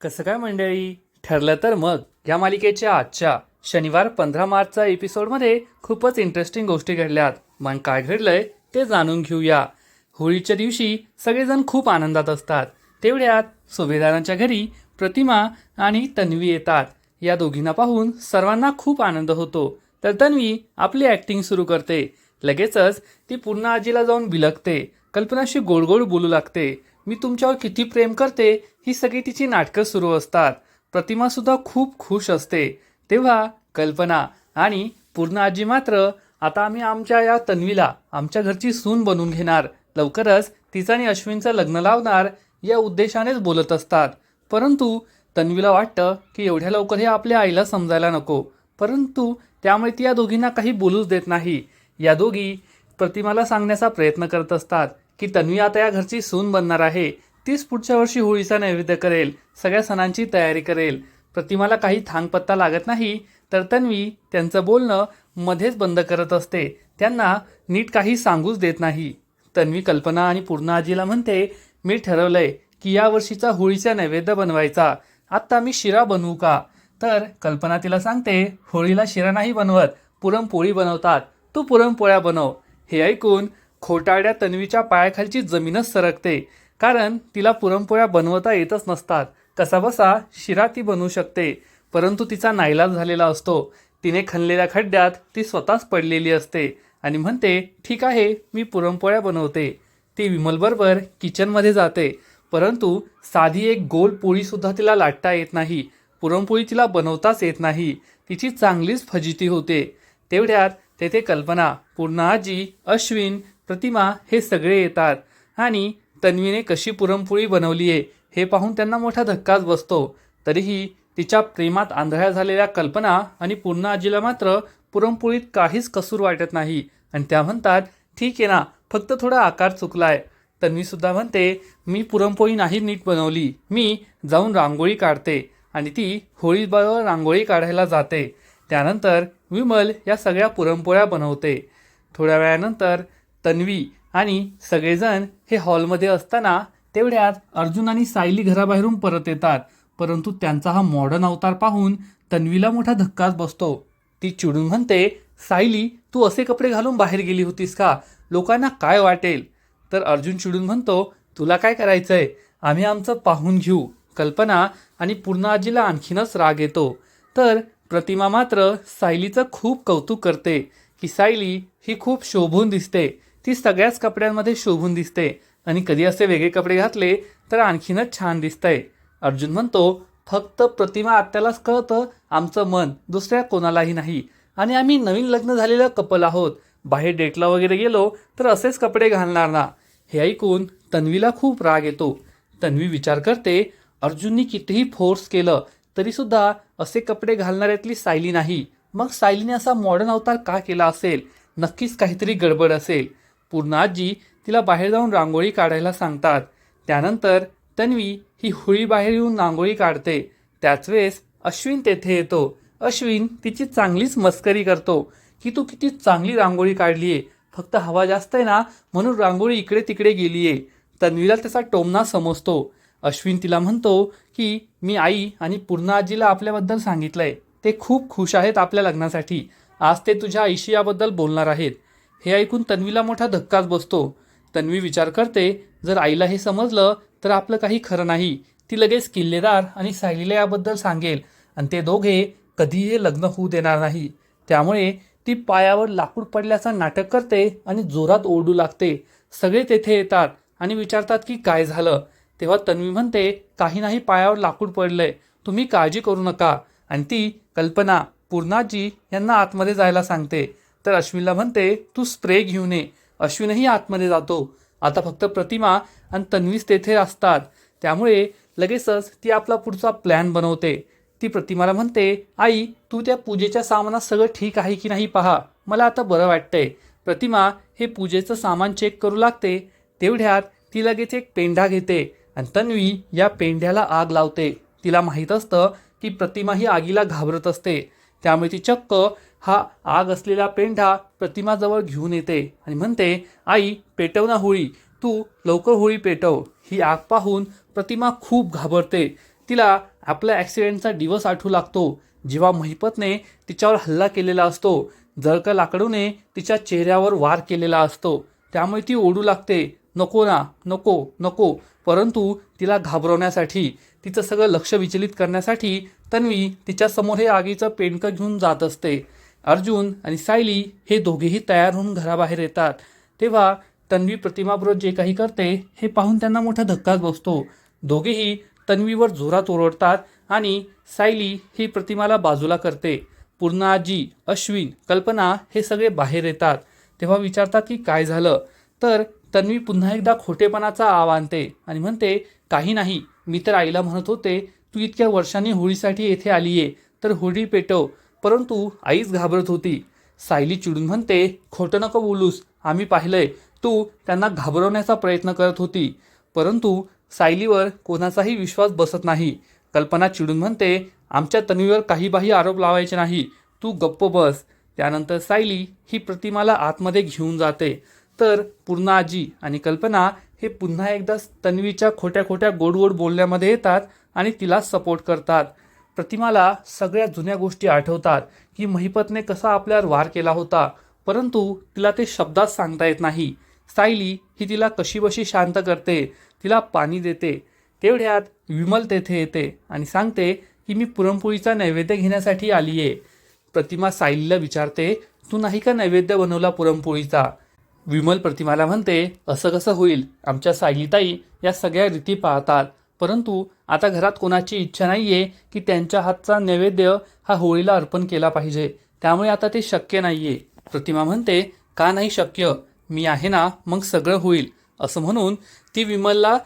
कसं काय मंडळी, ठरलं तर मग या मालिकेच्या आजच्या शनिवार 15 मार्चच्या एपिसोडमध्ये खूपच इंटरेस्टिंग गोष्टी घडल्यात. मग काय घडलंय ते जाणून घेऊया. होळीच्या दिवशी सगळेजण खूप आनंदात असतात. तेवढ्यात सुभेदारांच्या घरी प्रतिमा आणि तन्वी येतात. या दोघींना पाहून सर्वांना खूप आनंद होतो. तर तन्वी आपली ॲक्टिंग सुरू करते. लगेचच ती पूर्ण आजीला जाऊन बिलगते. कल्पनाशी गोड गोड बोलू लागते. मी तुमच्यावर किती प्रेम करते, ही सगळी तिची नाटकं सुरू असतात. प्रतिमासुद्धा खूप खुश असते. तेव्हा कल्पना आणि पूर्ण आजी मात्र आता आम्ही आमच्या या तन्वीला आमच्या घरची सून बनवून घेणार, लवकरच तिचं आणि अश्विनचं लग्न लावणार या उद्देशानेच बोलत असतात. परंतु तन्वीला वाटतं की एवढ्या लवकर हे आपल्या आईला समजायला नको. परंतु त्यामुळे ती या दोघींना काही बोलूच देत नाही. या दोघी प्रतिमाला सांगण्याचा प्रयत्न करत असतात की तन्वी आता या घरची सून बनणार आहे. तीच पुढच्या वर्षी होळीचा नैवेद्य करेल, सगळ्या सणांची तयारी करेल. प्रतिमाला काही थांगपत्ता लागत नाही. तर तन्वी त्यांचं बोलणं मध्येच बंद करत असते. त्यांना नीट काही सांगूच देत नाही. तन्वी कल्पना आणि पूर्ण आजीला म्हणते, मी ठरवलंय की या वर्षीचा होळीचा नैवेद्य बनवायचा. आत्ता मी शिरा बनवू का? तर कल्पना तिला सांगते, होळीला शिरा नाही बनवत, पुरणपोळी बनवतात, तू पुरणपोळ्या बनव. हे ऐकून खोटारड्या तन्वीच्या पायाखालची जमीनच सरकते. कारण तिला पुरणपोळ्या बनवता येतच नसतात. कसाबसा शिरा ती बनवू शकते, परंतु तिचा नाईलाज झालेला असतो. तिने खणलेल्या खड्ड्यात ती स्वतःच पडलेली असते आणि म्हणते, ठीक आहे, मी पुरणपोळ्या बनवते. ती विमलबरोबर किचनमध्ये जाते, परंतु साधी एक गोल पोळीसुद्धा तिला लाटता येत नाही. पुरणपोळी तिला बनवताच येत नाही. तिची चांगलीच फजिती होते. तेवढ्यात तेथे कल्पना, पूर्ण आजी, अश्विन, प्रतिमा हे सगळे येतात आणि तन्वीने कशी पुरणपोळी बनवली आहे हे पाहून त्यांना मोठा धक्काच बसतो. तरीही तिच्या प्रेमात आंधळ्या झालेल्या कल्पना आणि पूर्ण आजीला मात्र पुरणपोळीत काहीच कसूर वाटत नाही आणि त्या म्हणतात, ठीक आहे ना, फक्त थोडा आकार चुकलाय. तन्वीसुद्धा म्हणते, मी पुरणपोळी नाही नीट बनवली, मी जाऊन रांगोळी काढते आणि ती होळीबरोबर रांगोळी काढायला जाते. त्यानंतर विमल या सगळ्या पुरणपोळ्या बनवते. थोड्या वेळानंतर तन्वी आणि सगळेजण हे हॉलमध्ये असताना तेवढ्यात अर्जुन आणि सायली घराबाहेरून परत येतात. परंतु त्यांचा हा मॉडर्न अवतार पाहून तन्वीला मोठा धक्काच बसतो. ती चिडून म्हणते, सायली, तू असे कपडे घालून बाहेर गेली होतीस का? लोकांना काय वाटेल? तर अर्जुन चिडून म्हणतो, तुला काय करायचंय? आम्ही आमचं पाहून घेऊ. कल्पना आणि पूर्ण आजीला आणखीनच राग येतो. तर प्रतिमा मात्र सायलीचं खूप कौतुक करते की सायली ही खूप शोभून दिसते. ती सगळ्याच कपड्यांमध्ये शोभून दिसते आणि कधी असे वेगळे कपडे घातले तर आणखीनच छान दिसतंय. अर्जुन म्हणतो, फक्त प्रतिमा आत्यालाच कळतं आमचं मन, दुसऱ्या कोणालाही नाही. आणि आम्ही नवीन लग्न झालेलं कपल आहोत. बाहेर डेटला वगैरे गेलो तर असेच कपडे घालणार ना. हे ऐकून तन्वीला खूप राग येतो. तन्वी विचार करते, अर्जुननी कितीही फोर्स केलं तरीसुद्धा असे कपडे घालणाऱ्यातली सायली नाही. मग सायलीने असा मॉडर्न अवतार का केला असेल? नक्कीच काहीतरी गडबड असेल. पूर्ण आजी तिला बाहेर जाऊन रांगोळी काढायला सांगतात. त्यानंतर तन्वी ही होळी बाहेर येऊन रांगोळी काढते. त्याच वेळेस अश्विन तेथे येतो. अश्विन तिची चांगलीच मस्करी करतो की तू किती चांगली रांगोळी काढली आहे, फक्त हवा जास्त आहे ना म्हणून रांगोळी इकडे तिकडे गेली आहे. तन्वीला त्याचा टोमणा समजतो. अश्विन तिला म्हणतो की मी आई आणि पूर्ण आजीला आपल्याबद्दल सांगितलंय, ते खूप खुश आहेत आपल्या लग्नासाठी. आज ते तुझ्या आईशी याबद्दल बोलणार आहेत. हे ऐकून तन्वीला मोठा धक्काच बसतो. तन्वी विचार करते, जर आईला हे समजलं तर आपलं काही खरं नाही. ती लगेच किल्लेदार आणि सायलीला याबद्दल सांगेल आणि ते दोघे कधीही हे लग्न होऊ देणार नाही. त्यामुळे ती पायावर लाकूड पडल्याचं नाटक करते आणि जोरात ओरडू लागते. सगळे तेथे येतात आणि विचारतात की काय झालं. तेव्हा तन्वी म्हणते, काही नाही, पायावर लाकूड पडलंय, तुम्ही काळजी करू नका. आणि ती कल्पना, पूर्णाजी यांना आतमध्ये जायला सांगते. तर अश्विनला म्हणते, तू स्प्रे घेऊन ये. अश्विनही आतमध्ये जातो. आता फक्त प्रतिमा आणि तन्वीच तेथे असतात. त्यामुळे लगेचच ती आपला पुढचा प्लॅन बनवते. ती प्रतिमाला म्हणते, आई, तू त्या पूजेच्या सामानात सगळं ठीक आहे की नाही पहा, मला आता बरं वाटतंय. प्रतिमा हे पूजेचं सामान चेक करू लागते. तेवढ्यात ती लगेच एक पेंढा घेते आणि तन्वी या पेंढ्याला आग लावते. तिला माहीत असतं की प्रतिमा ही आगीला घाबरत असते. त्यामुळे ती चक्क हा आग असलेला पेंढा प्रतिमाजवळ घेऊन येते आणि म्हणते, आई, पेटव ना होळी, तू लवकर होळी पेटव. ही आग पाहून प्रतिमा खूप घाबरते. तिला आपल्या ॲक्सिडेंटचा दिवस आठवू लागतो जेव्हा महिपतने तिच्यावर हल्ला केलेला असतो. जळका लाकडूने तिच्या चेहऱ्यावर वार केलेला असतो. त्यामुळे ती ओढू लागते, नको ना, नको नको. परंतु तिला घाबरवण्यासाठी, तिचं सगळं लक्ष विचलित करण्यासाठी तन्वी तिच्यासमोर हे आगीचं पेंडकं घेऊन जात असते. अर्जुन आणि सायली हे दोघेही तयार होऊन घराबाहेर येतात. तेव्हा तन्वी प्रतिमाबरोबर जे काही करते हे पाहून त्यांना मोठा धक्काच बसतो. दोघेही तन्वीवर जोरात ओरडतात आणि सायली ही प्रतिमाला बाजूला करते. पूर्णा आजी, अश्विन, कल्पना हे सगळे बाहेर येतात. तेव्हा विचारतात की काय झालं. तर तन्वी पुन्हा एकदा खोटेपणाचा आव आणते आणि म्हणते, काही नाही, मी तर आईला म्हणत होते तू इतक्या वर्षांनी होळीसाठी येथे आली आहे तर होळी पेटव, परंतु आईच घाबरत होती. सायली चिडून म्हणते, खोटं नको बोलूस, आम्ही पाहिलंय तू त्यांना घाबरवण्याचा प्रयत्न करत होती. परंतु सायलीवर कोणाचाही विश्वास बसत नाही. कल्पना चिडून म्हणते, आमच्या तन्वीवर काही आरोप लावायचे नाही, तू गप्प बस. त्यानंतर सायली ही प्रतिमाला आतमध्ये घेऊन जाते. तर पूर्णा आजी आणि कल्पना हे पुन्हा एकदा तन्वीच्या खोट्या खोट्या गोड बोलण्यामध्ये येतात आणि तिला सपोर्ट करतात. प्रतिमाला सगळ्या जुन्या गोष्टी आठवतात की महिपतने कसा आपल्यावर वार केला होता, परंतु तिला ते शब्दात सांगता येत नाही. सायली ही तिला कशीबशी शांत करते, तिला पाणी देते. तेवढ्यात विमल तेथे येते आणि सांगते की मी पुरणपोळीचा नैवेद्य घेण्यासाठी आली आहे. प्रतिमा सायलीला विचारते, तू नाही का नैवेद्य बनवला पुरणपोळीचा. विमल प्रतिमाला म्हणते, असं कसं होईल, आमच्या सायलीताई या सगळ्या रीती पाळतात, परंतु आता घरात कोणाची इच्छा नाही आहे की त्यांच्या हातचा नैवेद्य हा होळीला अर्पण केला पाहिजे, त्यामुळे आता ते शक्य नाही आहे. प्रतिमा म्हणते, का नाही शक्य, मी आहे ना, मग सगळं होईल. असं म्हणून ती विमलला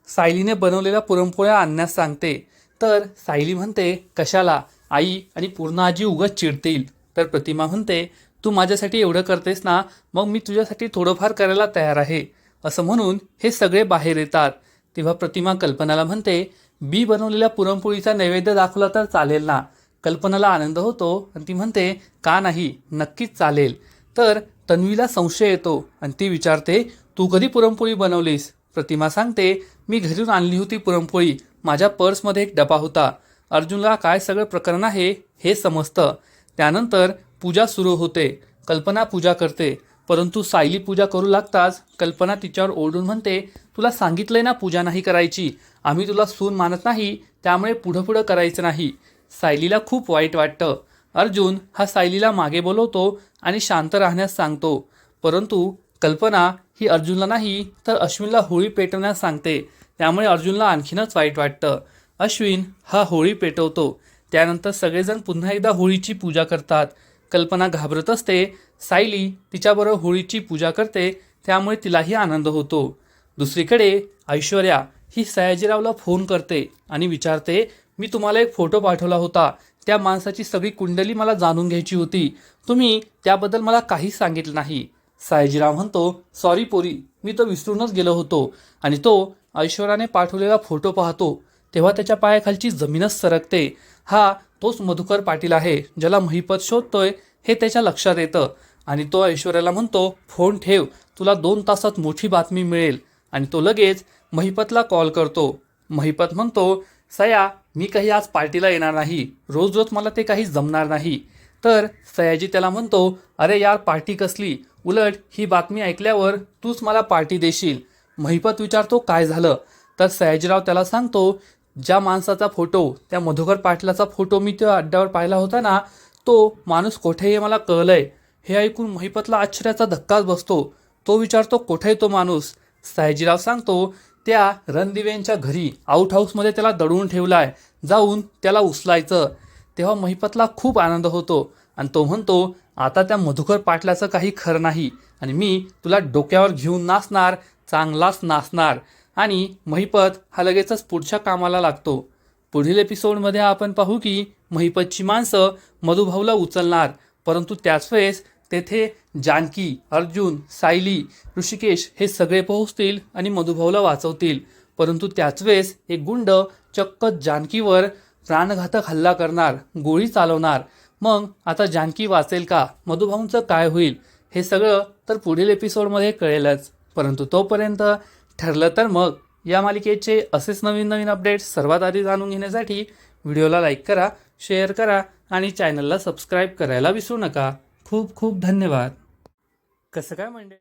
सायलीने बनवलेल्या पुरणपोळ्या आणण्यास सांगते. तर सायली म्हणते, कशाला, आई आणि पूर्णा आजी उगाच चिडतील. तर प्रतिमा म्हणते, तू माझ्यासाठी एवढं करतेस ना, मग मी तुझ्यासाठी थोडंफार करायला तयार आहे. असं म्हणून हे सगळे बाहेर येतात. तेव्हा प्रतिमा कल्पनाला म्हणते, बी बनवलेल्या पुरणपोळीचा नैवेद्य दाखवला तर चालेल ना. कल्पनाला आनंद होतो आणि ती म्हणते, का नाही, नक्कीच चालेल. तर तन्वीला संशय येतो आणि ती विचारते, तू कधी पुरणपोळी बनवलीस. प्रतिमा सांगते, मी घरून आणली होती पुरणपोळी, माझ्या पर्समध्ये एक डबा होता. अर्जुनला काय सगळं प्रकरण आहे हे समजतं. त्यानंतर पूजा सुरू होते. कल्पना पूजा करते, परंतु सायली पूजा करू लागताच कल्पना तिच्यावर ओरडून म्हणते, तुला सांगितलंय ना पूजा नाही करायची, आम्ही तुला सून मानत नाही, त्यामुळे पुढं करायचं नाही. सायलीला खूप वाईट वाटतं. अर्जुन हा सायलीला मागे बोलवतो आणि शांत राहण्यास सांगतो. परंतु कल्पना ही अर्जुनला नाही तर अश्विनला होळी पेटवण्यास सांगते. त्यामुळे अर्जुनला आणखीनच वाईट वाटतं. अश्विन हा होळी पेटवतो. त्यानंतर सगळेजण पुन्हा एकदा होळीची पूजा करतात. कल्पना घाबरत असते. सायली तिच्याबरोबर होळीची पूजा करते, त्यामुळे तिलाही आनंद होतो. दुसरीकडे ऐश्वर्या ही सयाजीरावला फोन करते आणि विचारते, मी तुम्हाला एक फोटो पाठवला होता, त्या माणसाची सगळी कुंडली मला जाणून घ्यायची होती, तुम्ही त्याबद्दल मला काहीच सांगितलं नाही. सयाजीराव म्हणतो, सॉरी पोरी, मी तो विसरूनच गेलो होतो. आणि तो ऐश्वर्याने पाठवलेला फोटो पाहतो तेव्हा त्याच्या पायाखालची जमीनच सरकते. हा तोच मधुकर पाटील आहे ज्याला महिपत शोधतोय हे त्याच्या लक्षात येतं. आणि तो ऐश्वर्याला म्हणतो, फोन ठेव, तुला 2 तासात मोठी बातमी मिळेल. आणि तो लगेच महिपतला कॉल करतो. महिपत म्हणतो, सया, मी काही आज पार्टीला येणार नाही, रोज मला ते काही जमणार नाही. तर सयाजी त्याला म्हणतो, अरे यार, पार्टी कसली, उलट ही बातमी ऐकल्यावर तूच मला पार्टी देशील. महिपत विचारतो, काय झालं. तर सयाजीराव त्याला सांगतो, ज्या माणसाचा फोटो, त्या मधुकर पाटलाचा फोटो मी त्या अड्ड्यावर पाहिला होता ना, तो माणूस कुठे आहे मला कळलंय. हे ऐकून महिपतला आश्चर्याचा धक्काच बसतो. तो विचारतो, कुठे आहे तो माणूस. सयाजीराव सांगतो, त्या रणदिव्यांच्या घरी आउट हाऊसमध्ये त्याला दडवून ठेवलाय, जाऊन त्याला उचलायचं. तेव्हा महिपतला खूप आनंद होतो आणि तो म्हणतो, आता त्या मधुकर पाटलाचं काही खरं नाही आणि मी तुला डोक्यावर घेऊन नाचणार, चांगलाच नाचणार. आणि महिपत हा लगेचच पुढच्या कामाला लागतो. पुढील एपिसोडमध्ये आपण पाहू की महिपतची माणसं मधुभाऊला उचलणार, परंतु त्याच वेळेस तेथे जानकी, अर्जुन, सायली, ऋषिकेश हे सगळे पोहोचतील आणि मधुभाऊला वाचवतील. परंतु त्याच वेळेस एक गुंड चक्क जानकीवर प्राणघातक हल्ला करणार, गोळी चालवणार. मग आता जानकी वाचेल का, मधुभाऊंचं काय होईल, हे सगळं तर पुढील एपिसोडमध्ये कळेलच. परंतु तोपर्यंत ठरलं तर मग या मालिकेचे असेच नवीन नवीन अपडेट्स सर्वात आधी जाणून घेण्यासाठी व्हिडिओला लाईक करा, शेअर करा आणि चॅनलला सबस्क्राईब करायला विसरू नका. खूप खूप धन्यवाद. कसं काय म्हणजे